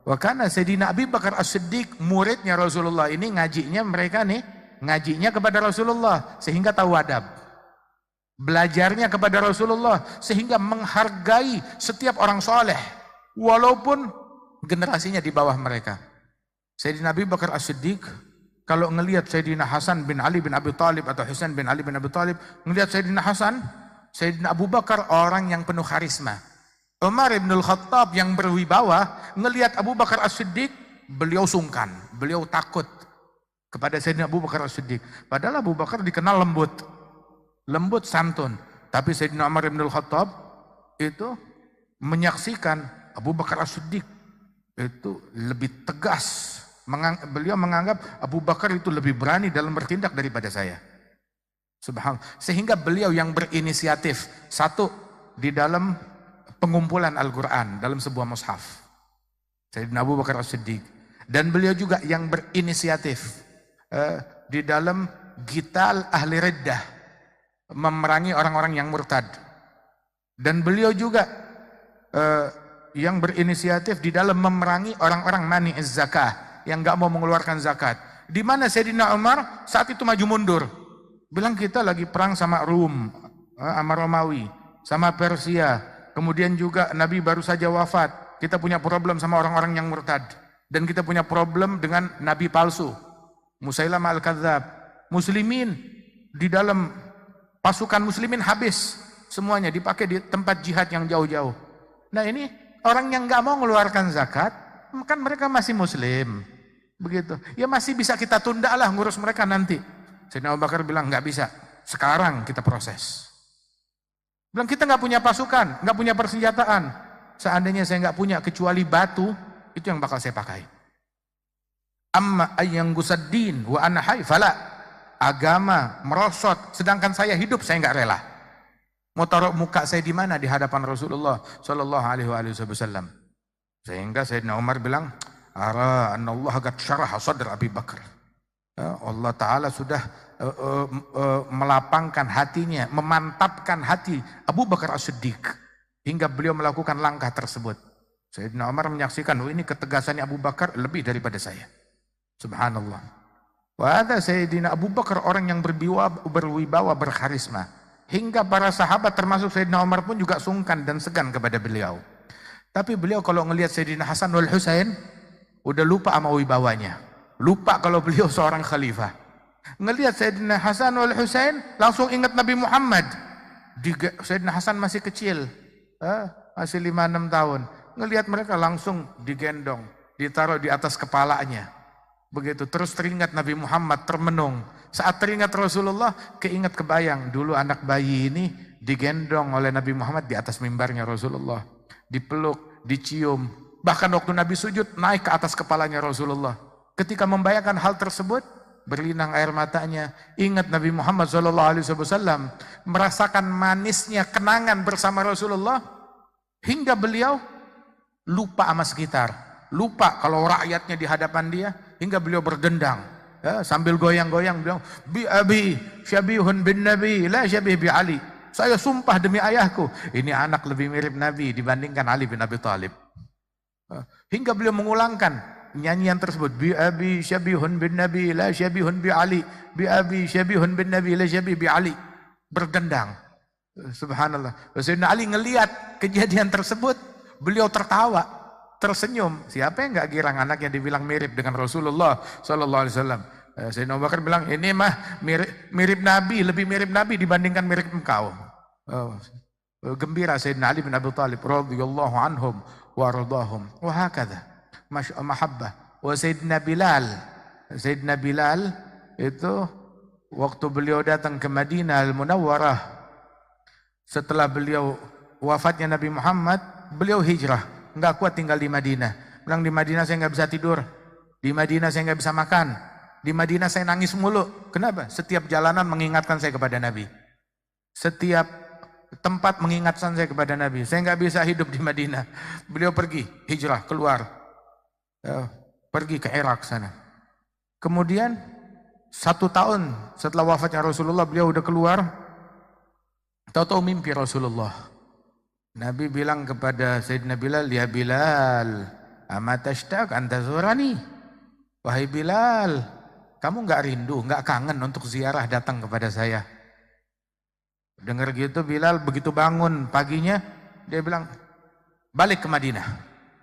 Wa kana Sayyidina Abi Bakar As-Siddiq, muridnya Rasulullah ini ngajinya mereka nih, ngajinya kepada Rasulullah sehingga tahu adab. Belajarnya kepada Rasulullah sehingga menghargai setiap orang soleh walaupun generasinya di bawah mereka. Sayyidina Abi Bakar As-Siddiq kalau ngelihat Sayyidina Hasan bin Ali bin Abi Thalib atau Husain bin Ali bin Abi Thalib, ngelihat Sayyidina Hasan, Sayyidina Abu Bakar orang yang penuh karisma. Umar ibn al-Khattab yang berwibawa, ngelihat Abu Bakar As-Siddiq, beliau sungkan, beliau takut kepada Sayyidina Abu Bakar As-Siddiq. Padahal Abu Bakar dikenal lembut santun. Tapi Sayyidina Umar ibn al-Khattab itu menyaksikan Abu Bakar As-Siddiq itu lebih tegas. Beliau menganggap Abu Bakar itu lebih berani dalam bertindak daripada saya. Subhanallah. Sehingga beliau yang berinisiatif, satu di dalam pengumpulan Al-Quran dalam sebuah mushaf, Sayyidina Abu Bakar As-Siddiq. Dan beliau juga yang berinisiatif di dalam gital ahli riddah, memerangi orang-orang yang murtad. Dan beliau juga yang berinisiatif di dalam memerangi orang-orang mani'iz zakah, yang gak mau mengeluarkan zakat. Di mana Sayyidina Umar saat itu maju mundur, bilang kita lagi perang sama Rum, sama Romawi, sama Persia. Kemudian juga Nabi baru saja wafat. Kita punya problem sama orang-orang yang murtad. Dan kita punya problem dengan Nabi palsu, Musailamah al-Kadzab. Muslimin di dalam pasukan muslimin habis. Semuanya dipakai di tempat jihad yang jauh-jauh. Nah ini orang yang gak mau mengeluarkan zakat, kan mereka masih muslim. Begitu. Ya masih bisa kita tunda lah ngurus mereka nanti. Sayyidina Abu Bakar bilang gak bisa. Sekarang kita proses. Bilang kita nggak punya pasukan, nggak punya persenjataan. Seandainya saya nggak punya kecuali batu, itu yang bakal saya pakai. Amma ayyanggusaddin wa ana hayy fala. Agama merosot, sedangkan saya hidup, saya nggak rela. Mau taruh muka saya di mana? Di hadapan Rasulullah Shallallahu Alaihi Wasallam. Sehingga Sayyidina Umar bilang, ara anallah qad syaraha sadr Abi Bakar. Allah Ta'ala sudah melapangkan hatinya, memantapkan hati Abu Bakar As-Siddiq hingga beliau melakukan langkah tersebut. Sayyidina Umar menyaksikan, oh ini ketegasannya Abu Bakar lebih daripada saya. Subhanallah. Wa ada Sayyidina Abu Bakar orang yang berwibawa, berkarisma. Hingga para sahabat termasuk Sayyidina Umar pun juga sungkan dan segan kepada beliau. Tapi beliau kalau ngelihat Sayyidina Hasan wal Husain, udah lupa sama wibawanya. Lupa kalau beliau seorang khalifah. Ngelihat Sayyidina Hasan wal Husain, langsung ingat Nabi Muhammad. Sayyidina Hasan masih kecil, masih 5-6 tahun. Ngelihat mereka langsung digendong, ditaruh di atas kepalanya. Begitu, terus teringat Nabi Muhammad termenung. Saat teringat Rasulullah, keingat kebayang. Dulu anak bayi ini digendong oleh Nabi Muhammad di atas mimbarnya Rasulullah. Dipeluk, dicium. Bahkan waktu Nabi sujud, naik ke atas kepalanya Rasulullah. Ketika membayangkan hal tersebut, berlinang air matanya. Ingat Nabi Muhammad SAW merasakan manisnya kenangan bersama Rasulullah hingga beliau lupa sama sekitar, lupa kalau rakyatnya di hadapan dia, hingga beliau berdendang sambil goyang-goyang bilang, bi abi syabihun bin Nabi la syabih bi Ali. Saya sumpah demi ayahku, ini anak lebih mirip Nabi dibandingkan Ali bin Abi Thalib. Hingga beliau mengulangkan nyanyian tersebut, bi abi syabihun bin Nabi la syabihun bi Ali, bi abi syabihun bin Nabi la syabih bi Ali. Berdendang. Subhanallah. Sayyidina Ali ngelihat kejadian tersebut, beliau tertawa, tersenyum. Siapa yang enggak girang anaknya dibilang mirip dengan Rasulullah sallallahu alaihi wasallam. Sayyidina Abu Bakar bilang, ini mah mirip Nabi, lebih mirip Nabi dibandingkan mirip engkau. Gembira Sayyidina Ali bin Abi Thalib radhiyallahu anhum wa radahum. Wa hakadha mahabbah. Wa Sayyidina Bilal itu waktu beliau datang ke Madinah Al-Munawwarah setelah beliau wafatnya Nabi Muhammad, beliau hijrah, enggak kuat tinggal di Madinah. Bilang di Madinah saya enggak bisa tidur, di Madinah saya enggak bisa makan, di Madinah saya nangis mulu. Kenapa? Setiap jalanan mengingatkan saya kepada Nabi. Setiap tempat mengingatkan saya kepada Nabi. Saya enggak bisa hidup di Madinah. Beliau pergi, hijrah, keluar. Pergi ke Irak sana. Kemudian 1 tahun setelah wafatnya Rasulullah, beliau udah keluar. Tahu-tahu mimpi Rasulullah. Nabi bilang kepada Sayyidina Bilal, ya Bilal, Ama tashtaq an tazurani. Wahai Bilal, kamu nggak rindu, nggak kangen untuk ziarah datang kepada saya? Dengar gitu Bilal begitu bangun paginya, dia bilang, balik ke Madinah.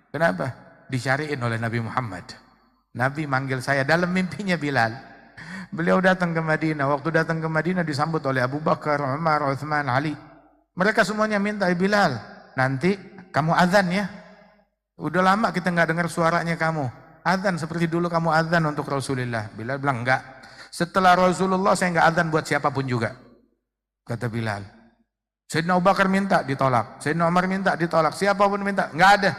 Kenapa? Dicariin oleh Nabi Muhammad. Nabi manggil saya dalam mimpinya Bilal. Beliau datang ke Madinah. Waktu datang ke Madinah disambut oleh Abu Bakar, Umar, Uthman, Ali. Mereka semuanya minta, Bilal, nanti kamu azan ya. Udah lama kita nggak dengar suaranya kamu. Azan seperti dulu kamu azan untuk Rasulullah. Bilal bilang enggak. Setelah Rasulullah saya enggak azan buat siapapun juga. Kata Bilal. Sayyidina Abu Bakar minta, ditolak. Sayyidina Umar minta, ditolak. Siapapun minta, enggak ada.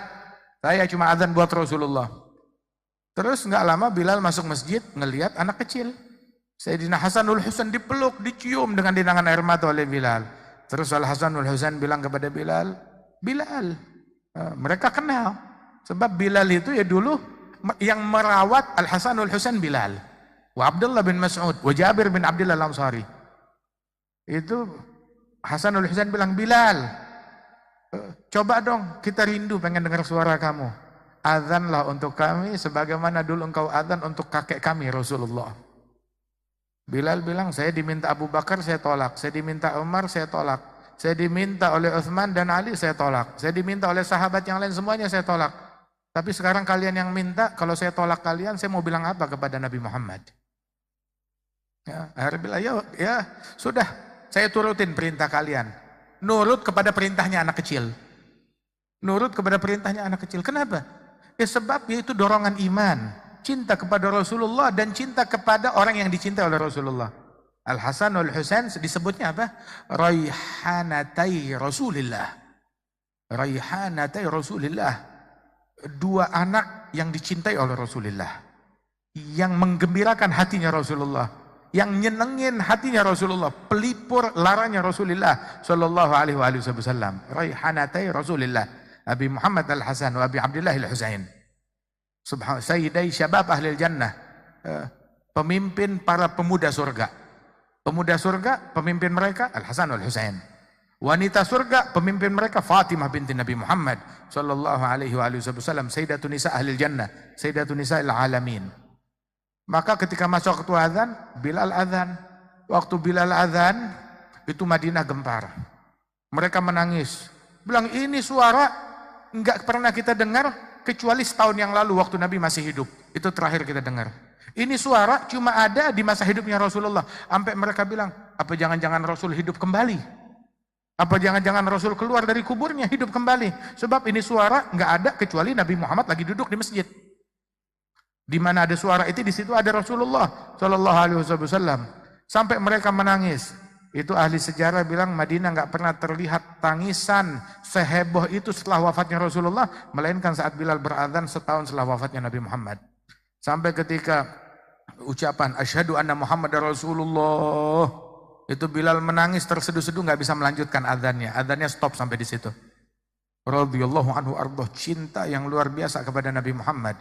Saya cuma azan buat Rasulullah. Terus enggak lama Bilal masuk masjid ngelihat anak kecil. Sayyidina Hasanul Husain dipeluk, dicium dengan dinangan air mata oleh Bilal. Terus Al Hasanul Husain bilang kepada Bilal, Bilal, mereka kenal. Sebab Bilal itu ya dulu yang merawat Al Hasanul Husain Bilal, wa Abdullah bin Mas'ud, wa Jabir bin Abdullah Al-Ansari. Itu Hasanul Husain bilang, Bilal, coba dong kita rindu pengen dengar suara kamu. Azanlah untuk kami sebagaimana dulu engkau azan untuk kakek kami Rasulullah. Bilal bilang, saya diminta Abu Bakar saya tolak, saya diminta Umar saya tolak, saya diminta oleh Uthman dan Ali saya tolak, saya diminta oleh sahabat yang lain semuanya saya tolak. Tapi sekarang kalian yang minta, kalau saya tolak kalian, saya mau bilang apa kepada Nabi Muhammad? Ya, akhirnya bilang, ya sudah, saya turutin perintah kalian. Nurut kepada perintahnya anak kecil. Nurut kepada perintahnya anak kecil. Kenapa? Ya sebab itu dorongan iman. Cinta kepada Rasulullah dan cinta kepada orang yang dicintai oleh Rasulullah. Al-Hasan wal-Husain disebutnya apa? Raihanatai Rasulillah. Raihanatai Rasulillah. Dua anak yang dicintai oleh Rasulullah, yang menggembirakan hatinya Rasulullah, yang nyenengin hatinya Rasulullah, pelipur laranya Rasulullah sallallahu alaihi wasallam. Raihanatai Rasulillah, Abi Muhammad Al-Hasan wa Abi Abdullah Al-Husain. Subhan sayyidai syabab ahli jannah, pemimpin para pemuda surga. Pemuda surga, pemimpin mereka Al-Hasan wal-Husain. Wanita surga, pemimpin mereka Fatimah binti Nabi Muhammad sallallahu alaihi wasallam, sayyidatun nisa ahli jannah, sayyidatun nisa alamin. Maka ketika masuk waktu azan, Bilal azan. Waktu Bilal azan, itu Madinah gempar. Mereka menangis. Bilang, ini suara enggak pernah kita dengar kecuali setahun yang lalu waktu Nabi masih hidup. Itu terakhir kita dengar. Ini suara cuma ada di masa hidupnya Rasulullah. Sampai mereka bilang, apa jangan-jangan Rasul hidup kembali? Apa jangan-jangan Rasul keluar dari kuburnya hidup kembali? Sebab ini suara nggak ada kecuali Nabi Muhammad lagi duduk di masjid. Di mana ada suara itu, di situ ada Rasulullah Shallallahu Alaihi Wasallam. Sampai mereka menangis. Itu ahli sejarah bilang Madinah nggak pernah terlihat tangisan seheboh itu setelah wafatnya Rasulullah, melainkan saat Bilal berazan setahun setelah wafatnya Nabi Muhammad. Sampai ketika ucapan Asyhadu anna Muhammadar Rasulullah, itu Bilal menangis terseduh-seduh, nggak bisa melanjutkan adzannya. Adzannya stop sampai di situ. Radhiyallahu anhu ardoh, cinta yang luar biasa kepada Nabi Muhammad.